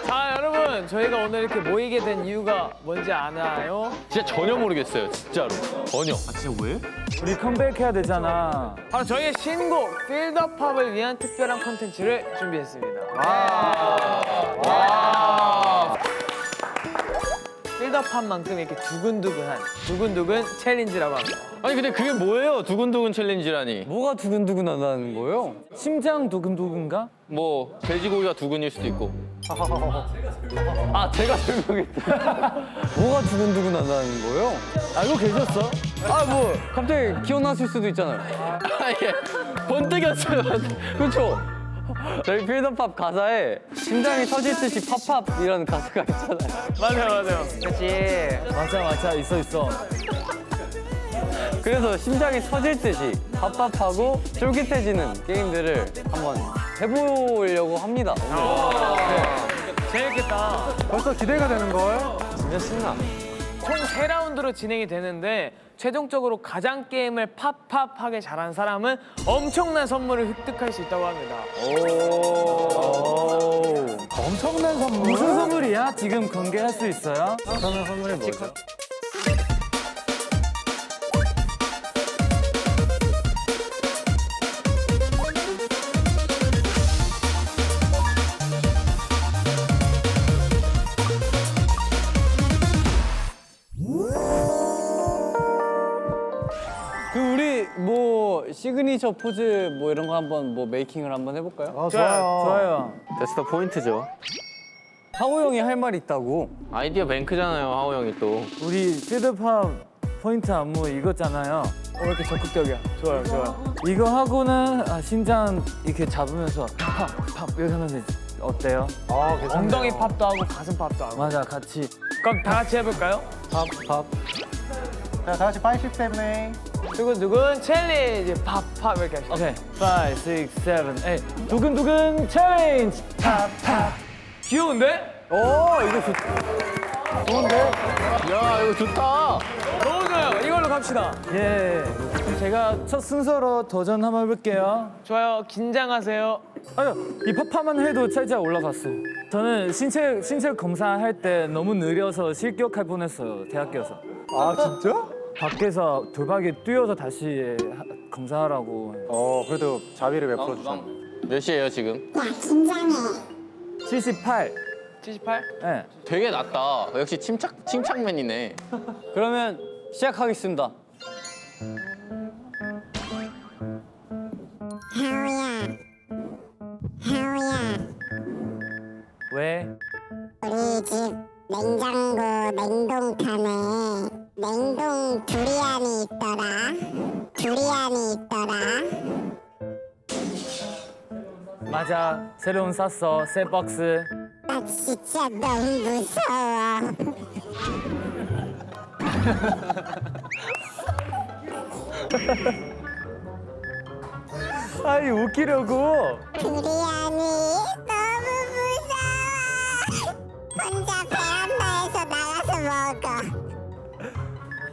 자, 여러분, 저희가 오늘 이렇게 모이게 된 이유가 뭔지 아나요? 진짜 전혀 모르겠어요, 진짜로. 전혀. 우리 컴백해야 되잖아. 바로 저희의 신곡 Feel the Pop을 위한 특별한 콘텐츠를 준비했습니다. Feel the Pop만큼 이렇게 두근두근한 두근두근 챌린지라고 합니다. 아니 근데 그게 뭐예요? 두근두근 챌린지라니. 뭐가 두근두근하다는 거예요? 심장 두근두근가? 뭐 돼지고기가 두근일 수도 있고. 아, 제가 설명했죠. 뭐가 두근두근하다는 거예요? 알고 계셨어? 아, 뭐 갑자기 기억나실 수도 있잖아요. 아 예. 번뜩였어요. 그렇죠? 저희 필더팝 가사에 심장이 터질 듯이 팝팝이라는 가사가 있잖아요. 맞아요. 그렇지. 맞아, 있어. 그래서 심장이 터질 듯이 팝팝하고 쫄깃해지는 게임들을 한번 해보려고 합니다. 오늘. 재밌겠다. 벌써 기대가 되는 걸? 진짜 신나. 총 3라운드로 진행이 되는데 최종적으로 가장 게임을 팝팝하게 잘한 사람은 엄청난 선물을 획득할 수 있다고 합니다. 엄청난 선물. 무슨 선물이야? 지금 공개할 수 있어요? 엄청난 선물이 뭐죠? 그 우리 뭐 시그니처 포즈 뭐 이런 거 한번 뭐 메이킹을 한번 해볼까요? 좋아요. that's the 포인트죠. 하호 형이 할 말 있다고. 아이디어 뱅크잖아요, 하호 형이 또. 우리 필드팝 포인트 안무 이거잖아요. 이렇게 적극적이야. 좋아요. 이거 하고는 심장 이렇게 잡으면서 팝 이렇게 하면 되지. 어때요? 엉덩이 팝도 하고 가슴 팝도 하고. 맞아, 같이 그럼 다 같이 해볼까요? 팝. 자, 다 같이 5, 6, 7, 8. 두근두근 챌린지 팝팝 이렇게 하시죠. 오케이. 5, 6, 7, 8. 두근두근 챌린지. 팝. 귀여운데? 오, 이거 좋은데? 야 이거 좋다. 너무 좋아요. 이걸로 갑시다. 예. 제가 첫 순서로 도전 한번 해볼게요. 좋아요. 긴장하세요. 아유, 이 팝팝만 해도 살짝 올라갔어. 저는 신체 검사할 때 너무 느려서 실격할 뻔했어요, 대학교에서. 아, 진짜? 밖에서 돌박이 뛰어서 다시 검사하라고. 그래도 자비를 베풀어 주셨네. 몇 시예요 지금? 78. 78? 네. 되게 낮다. 역시 침착맨이네. 그러면 시작하겠습니다. 하우야, 왜? 우리 집 냉장고 냉동칸에 냉동 두리안이 있더라. 맞아. 새로운 샀어. 새 박스. 나 진짜 너무 무서워. 아이, 웃기려고. 두리안이 너무 무서워. 혼자 베란다에서 나가서 먹어.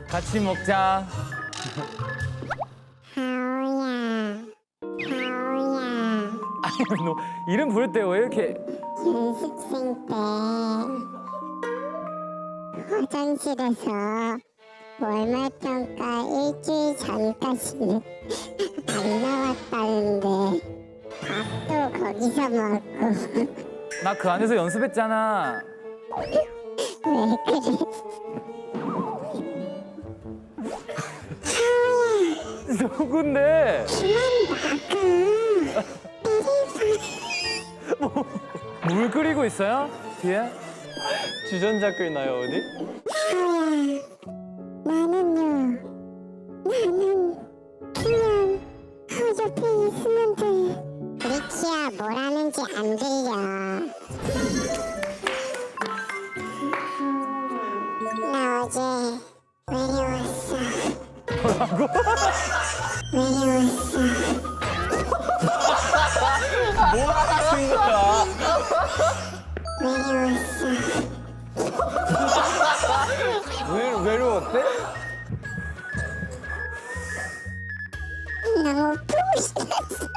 같이 먹자. 하우야. 아니, 너 이름 부를 때 왜 이렇게. 연습생 때 화장실에서 월말평가 일주일 전까지는 안 나왔다는데 밥도 거기서 먹고 나 그 안에서 연습했잖아. 왜 그래? 누군데? 물 끓이고 있어요? 뒤에? 주전자 끓나요, 어디? 하우야, 나는 그냥 옆에 있으면 돼. 리키야, 뭐라는지 안 들려. 나 어제 외로웠어. 뭐라고? 외로웠어. 뭐 하는 거야? 외로웠어. 왜 외로웠대? 너무 보고 싶었어.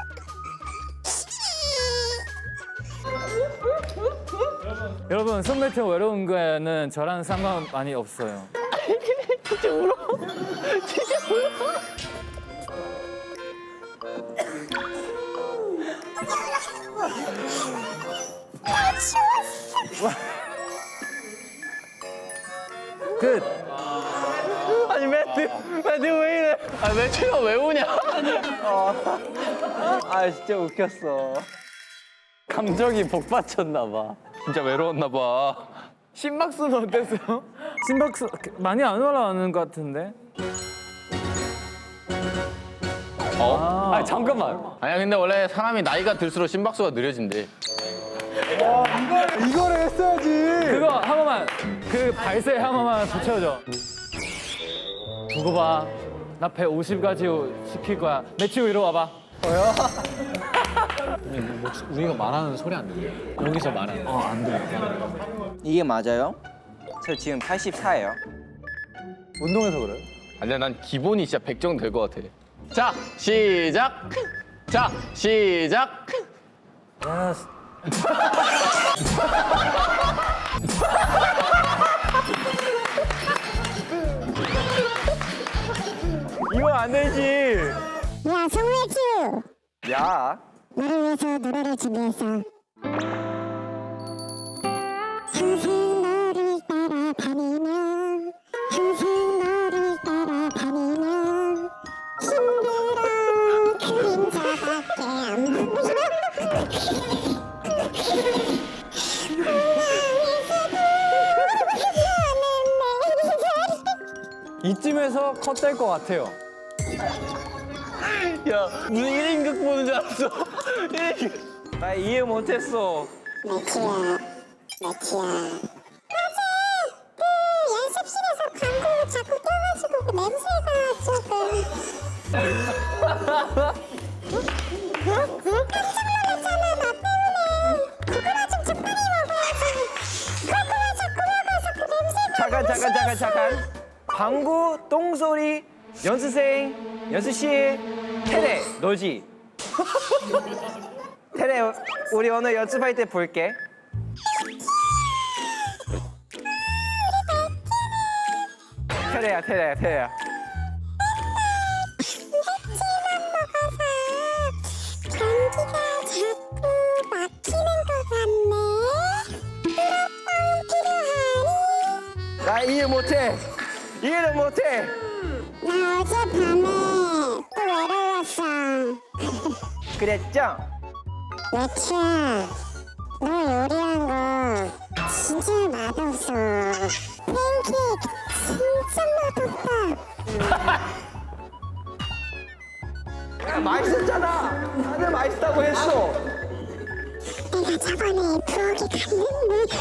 여러분 손매트 외로운 거에는 저랑 상관 많이 없어요. 끝. 아니 매트 왜 이래? 아 매트가 왜 우냐? 아 진짜 웃겼어. 감정이 복받쳤나 봐. 진짜 외로웠나 봐. 심박수는 어땠어요? 심박수 많이 안 올라가는 것 같은데. 아 잠깐만. 아니야 근데 원래 사람이 나이가 들수록 심박수가 느려진대. 이거를 했어야지. 그거 한 번만 그 발세 한 번만 붙여줘. 두고 봐. 나 150까지 시킬 거야. 매치고 이리 와봐. 우리가 말하는 소리 안 들려. 여기서 말하는. 안 들려. 이게 맞아요? 저 지금 84예요. 운동해서 그래. 아니야 난 기본이 진짜 100 정도 될 것 같아. 자 시작. 자 시작. 이거 안 되지. 야, 송매주! 야, 너를 위해서 노래를 준비했어. 항상 너를 따라다니면 항상 너를 따라다니면 힘들어 그림자밖에 안 보여. 이쯤에서 컷될 것 같아요. 야 무슨 1인극 보는 줄 알았어. 나 이해 못했어. 매치야. 그 연습실에서 광고 자꾸 껴가지고 그 냄새가 조금. 깜짝 놀랐잖아 나 때문에. 그거나 좀 적당히 먹어야지. 그거만 자꾸 먹어서 그 냄새가. 잠깐. 방구 똥소리 연습생 연습실 테레 너지? 테레 우리 오늘 연습할 때 볼게. 테레야. 감기가 자꾸 막히는 것 같네. 뚜러뻥 필요하니? 나 이해를 못해. 나 어젯밤에 또 외로웠어. 그랬죠? 매치야, 너 요리한 거 진짜 맛없어. 팬케이크 진짜 맛없다. 야, 맛있었잖아. 다들 맛있다고 했어. 내가 저번에 부엌에 갔는데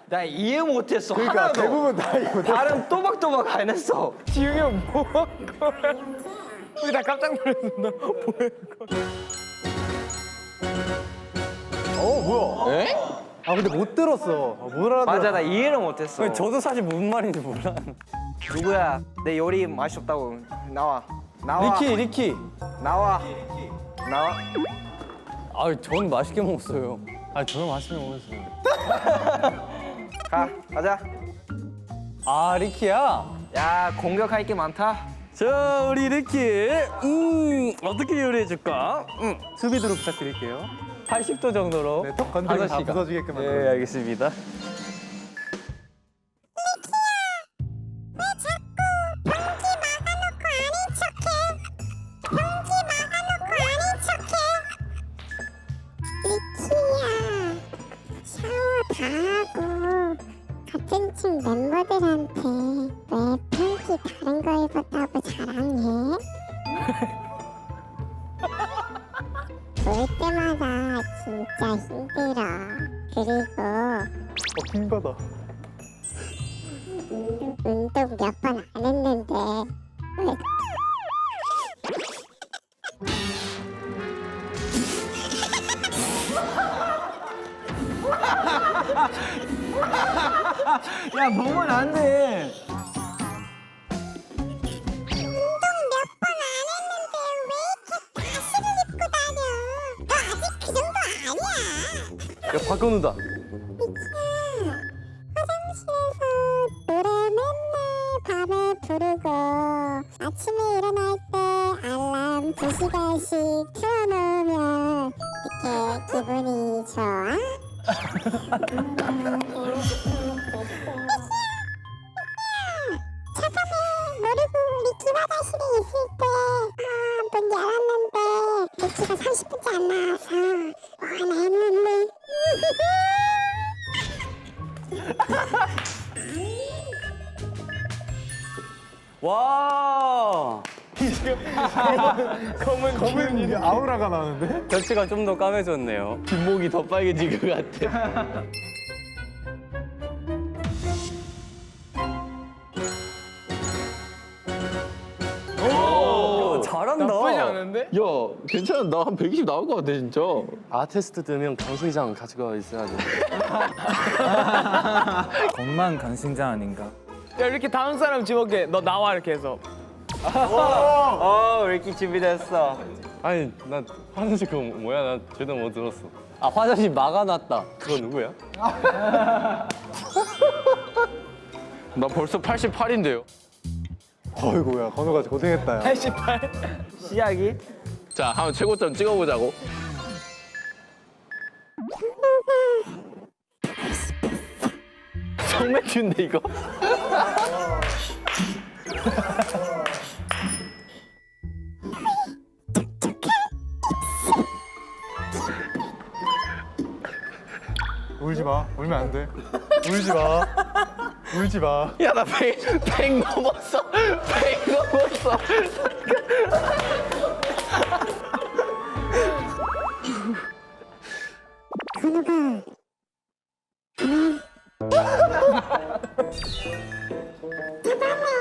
나 이해 못했어. 그러니까 하나도. 대부분 다 이거. 발음 또박또박 안 했어. 지웅이 형 뭐 한 거야? 우리 다 깜짝 놀랐어. 나 뭐야 이거? 뭐야? 에? 아 근데 못 들었어. 못 알아들어. 맞아, 나 이해를 못했어. 저도 사실 무슨 말인지 몰라. 누구야? 내 요리 맛이 없다고. 나와. 리키. 나와. 아, 전 맛있게 먹었어요. 아 저는 맛있게 먹었어요. 가자. 아, 리키야. 야, 공격할 게 많다. 자, 우리 리키. 어떻게 요리해 줄까? 수비드로 부탁드릴게요. 80도 정도로. 네, 턱 건드리면 다 5시간. 부서지게끔 예, 만들어요. 알겠습니다. 리키야, 샤워 다 하고 같은 팀 멤버들한테 왜 팬티 다른 거 입었다고 자랑해? 볼 때마다 진짜 힘들어. 그리고 킹받아. 운동 몇 번 안 했는데 왜 야 보면 안 돼. 운동 몇 번 안 했는데 왜 이렇게 바지를 입고 다녀? 너 아직 그 정도 아니야. 야 박건우다. 화장실에서 노래 맨날 밤에 부르고 아침에 일어날 때 알람 2시간씩 틀어놓으면 이렇게 기분이 좋아? 잠깐만 모르고 우리 기마다실에 있을 때 문 열었는데 배치가 30분째 안 나와서 뭐 하나 했는데 와. 검은 이게 아우라가 나는데? 벽지가 좀 더 까매졌네요. 뒷목이 더 빨개진 것 같아. 잘한다. 나쁘지 않은데? 야, 괜찮아. 나 한 120 나올 것 같아, 진짜. 아테스트 뜨면 강승장 가지고 있어야 돼. 건만 강신장 아닌가? 야 이렇게 다음 사람 집어게 너 나와 이렇게 해서. 왜 이렇게 준비됐어? 아니 나 화장실 그거 뭐야? 나 제대로 못 들었어. 아 화장실 막아놨다. 그거 누구야? 나 벌써 88인데요. 어이구야, 건우가 고생했다. 야. 88. 시작이? 자, 한번 최고점 찍어보자고. 정맥주인데 이거? 울지 마. 울면 안 돼. 울지 마. 울지 마. 야, 나 100 넘었어. 100 넘었어.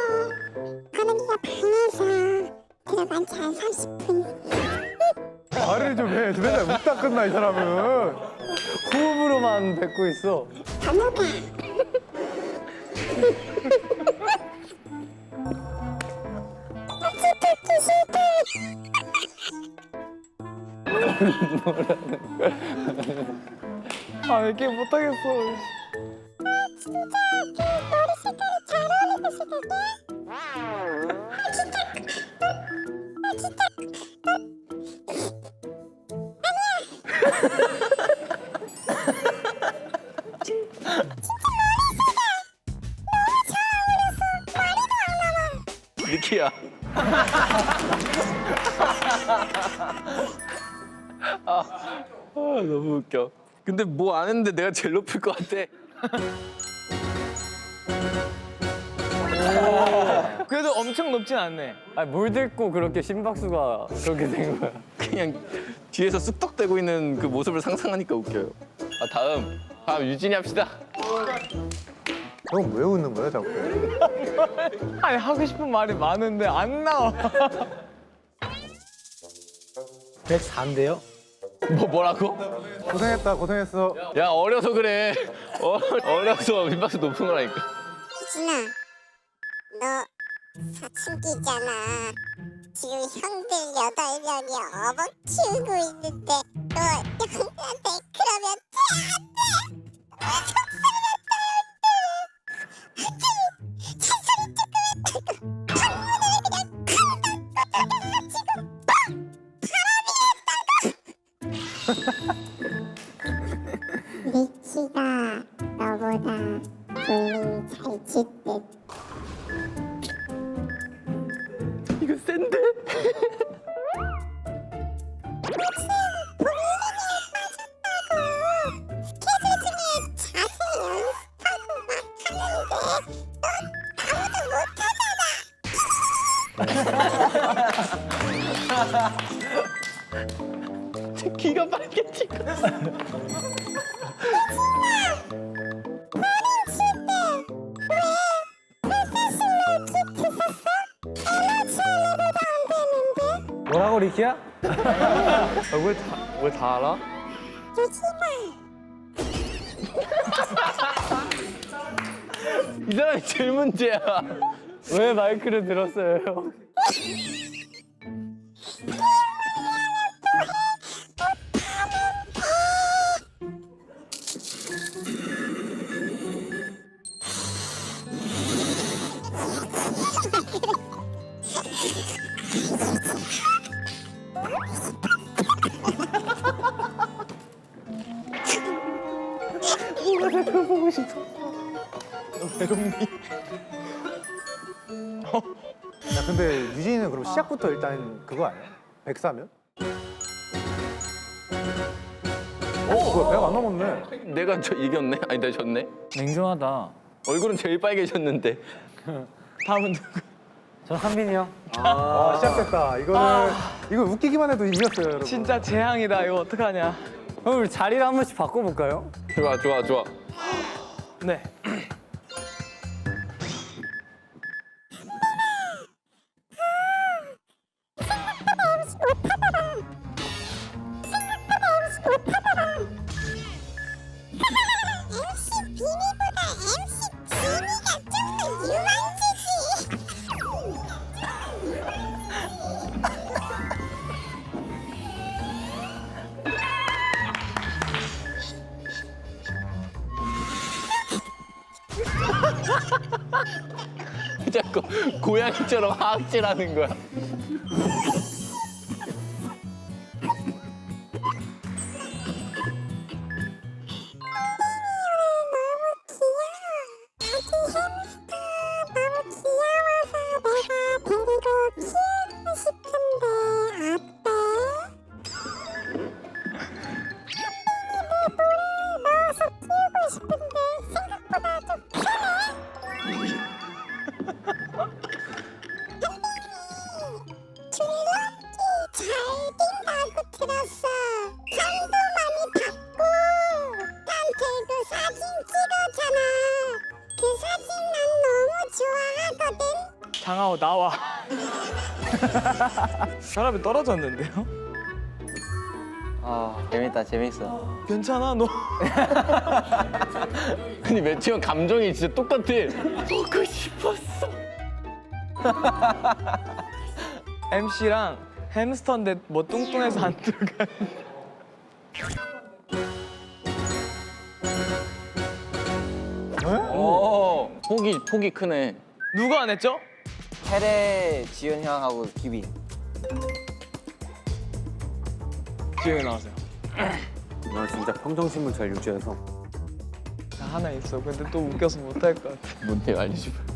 하늘이가 방에서 들어간 지 한 30분 말을 좀 해. 맨날 웃다 끝나, 이 사람은. 호흡으로만 뱉고 있어. 번호가 듣기 싫대 아 이렇게 못하겠어. 진짜 그 머리 색깔이 잘 어울리는 색깔이야? 리키야. 너무 웃겨. 근데 뭐 안 했는데 내가 제일 높을 것 같아. 그래도 엄청 높진 않네. 아니 물 듣고 그렇게 심박수가 그렇게 된 거야. 그냥 뒤에서 쑥덕대고 있는 그 모습을 상상하니까 웃겨요. 다음 유진이 합시다. 형 왜 웃는 거야, 자꾸? 아니 하고 싶은 말이 많은데 안 나와. 104인데요? 뭐라고? 고생했다, 고생했어. 야, 어려서 그래. 어려서 민박수 높은 거라니까. 유진아 너 사춘기잖아. 지금 형들 8명이 어버 키우고 있는데 너 형들한테 그러면 리치가 너보다 볼링 잘 칠 듯. 이거 센데? 스케줄 중에 자세 연습하고 막 하는데 넌 아무도 못하잖아. 기가 빨개지고. 뭐라고 리키야? 왜 다 알아? 유진아 이 사람이 제일 문제야. 왜 마이크를 들었어요, 형? 야 근데 유진이는 그럼 시작부터 일단 그거 아니야? 백사면? 뭐야 배가 안 넘었네. 내가 이겼네? 아니 내가 졌네? 냉정하다. 얼굴은 제일 빨개졌는데. 다음은 누구? 저 한빈이 형. 아 시작됐다. 이거 웃기기만 해도 이겼어요 여러분. 진짜 재앙이다. 이거 어떡하냐. 형, 우리 자리를 한 번씩 바꿔볼까요? 좋아 좋아 좋아. 네. MC 비니보다 MC 지니가 좀 더 유망지지. 자꾸 고양이처럼 하악질하는 거야. 잘 뛴다고 들었어. 상도 많이 받고 나한테도 사진 찍었잖아. 그 사진 난 너무 좋아하거든. 장하오 나와. 사람이 떨어졌는데요? 아, 재밌다, 재밌어. 괜찮아 너. 아니 매튜 형 감정이 진짜 똑같아. 보고 싶었어. MC랑 햄스터인데 뭐 뚱뚱해서 안 들어가. 폭이 크네. 누가 안 했죠? 해래 지은 형하고 기빈. 지영이 나오세요. 나 진짜 평정심을 잘 유지해서. 나 하나 있어. 근데 또 웃겨서 못할 것 같아. 뭔데 알려줘봐.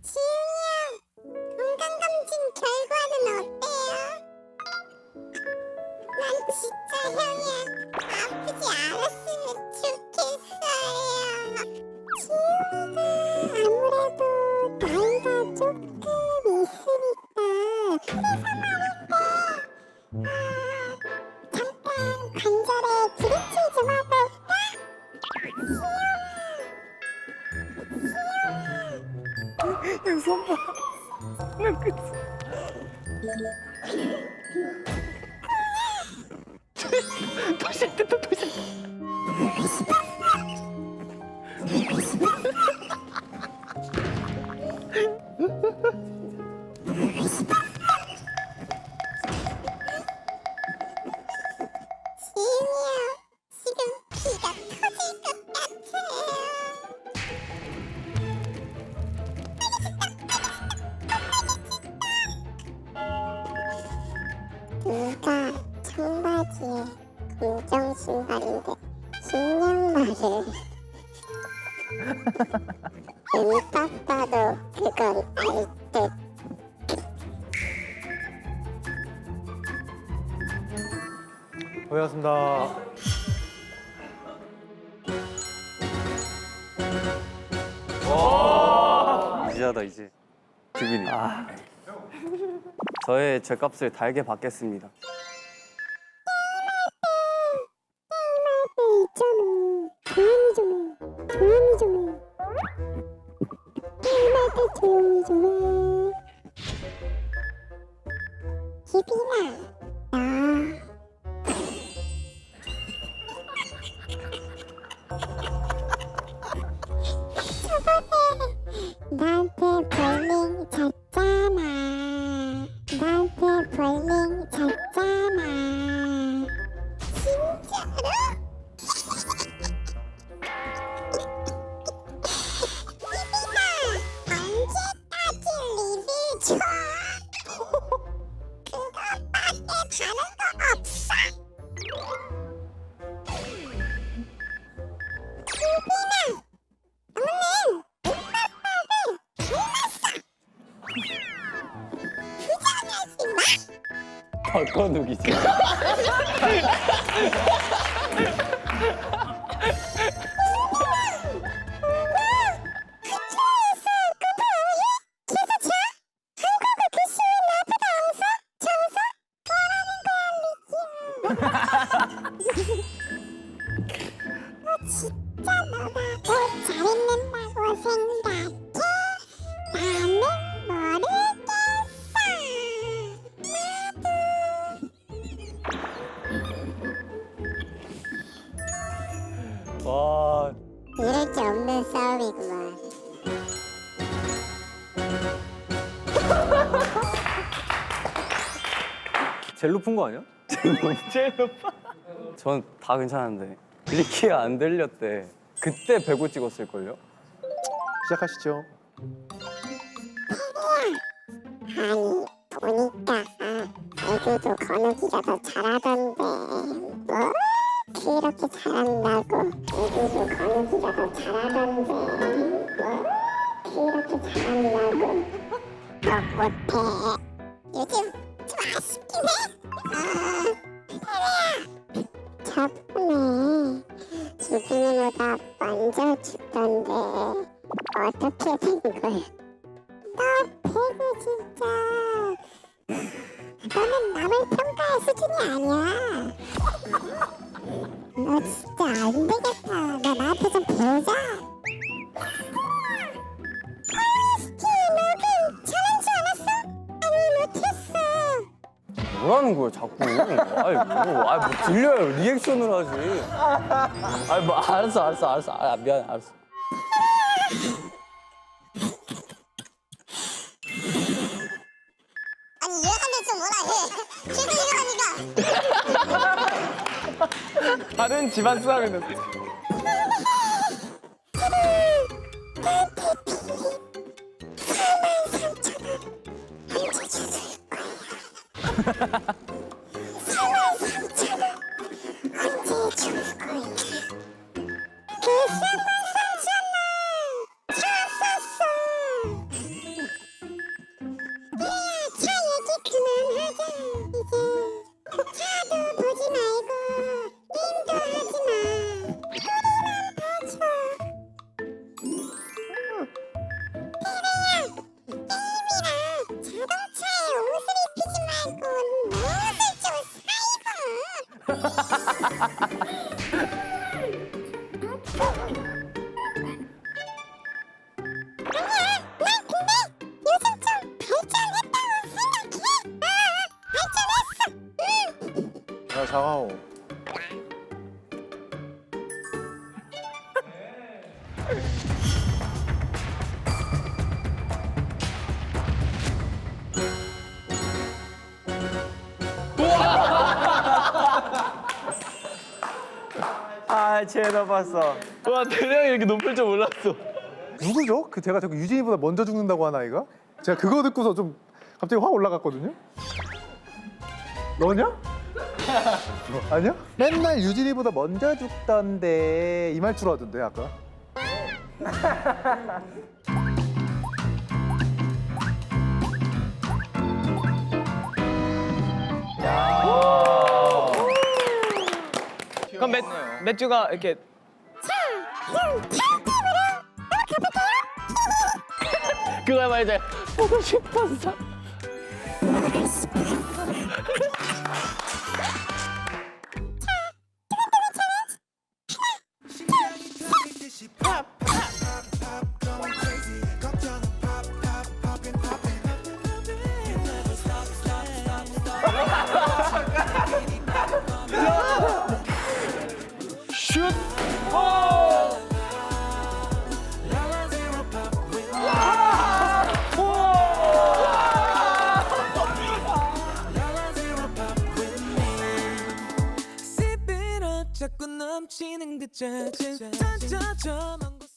지훈이 형, 건강검진 결과는 어때요? 난 진짜 형이 아프지 않았으면 좋겠어요. 지훈이가 아무래도 나이가 조금 있으니까 그래서 말할게. 잠깐 관절에 기름칠 좀 하고 올까? 지훈이 형, 지금 피가 터질 것 같아요. 누가 청바지에 검정 신발인데 흰 양말을 눈 딱 봐도 그건 알 듯. 고맙습니다. 이제하다 이제. 기빈이. 저의 죄값을 달게 받겠습니다. 있잖아. 조용히 좀 해. 조용히 좀 해. 게임할 때 조용히 좀 해. 유빈아, 나 나한테 볼링 쳤잖아. 나한테 볼링 쳤잖아. 진짜로? 유빈아, 언제까지 리뷰 줘? 그거밖에 다른 거 없어? 유빈아, 오늘 오빠빠를 불렀어. 부정하지 마. 바꿔누기지. 학교에서 공부해? 계속 자? 한국어 교수 나보다 웃어? 저 웃어? 뭐라는 거야, 리지? 너 진짜 너가 더 잘했는다고 생각해? 나는 모르겠어. 와, 이럴 게 없는 싸움이구만. 제일 높은 거 아니야? 제일 높아. 전 다 괜찮은데 리키가 안 들렸대. 그때 배구 찍었을걸요? 시작하시죠. 아니 보니까 애들도 건우기가 더 잘하던데 뭐? 그렇게 잘한다고 애들도 건우기가 더 잘하던데 뭐? 그렇게 잘한다고 너 못해. 요즘 좀 아쉽긴 해. 저번에 주빈이보다 먼저 죽던데 어떻게 된 거야? 너 배구 진짜 너는 남을 평가할 수준이 아니야. 너 진짜 안 되겠다. 너 나한테 좀 배우자. 스티 너는 잘한 줄 알았어? 아니 못했어. 뭐라는 거야 자꾸. 뭐 들려요. 리액션을 하지. 뭐 알았어. 미안, 알았어. 아니 일어나면 좀 뭐라 해. 계속 일어나니까. 다른 집안 싸움이 났어. 언제 줄 거야? 그 33,000원 샀었어. 차 얘기 그만하자 이제. 차도 보지 말고 게임도 하지 마. 소리만 봐줘. 게임이랑 자동차에 옷을 입히지 말고 무엇을 좀 사이고. 아니야, 난 근데 요즘 좀 발전했다고 생각해. 발전했어. 야 장하오. 아, 쟤너 봤어. 와 대량이 이렇게 높을 줄 몰랐어. 누구죠? 그 제가 자꾸 유진이보다 먼저 죽는다고 하는 아이가? 제가 그거 듣고서 좀 갑자기 확 올라갔거든요. 너냐? 아니야? 맨날 유진이보다 먼저 죽던데 이 말투로 하던데 아까. 그럼 맥주가 이렇게 그걸 말이제 보고 싶었어. 자꾸 넘치는 그 짜증 저 먼 곳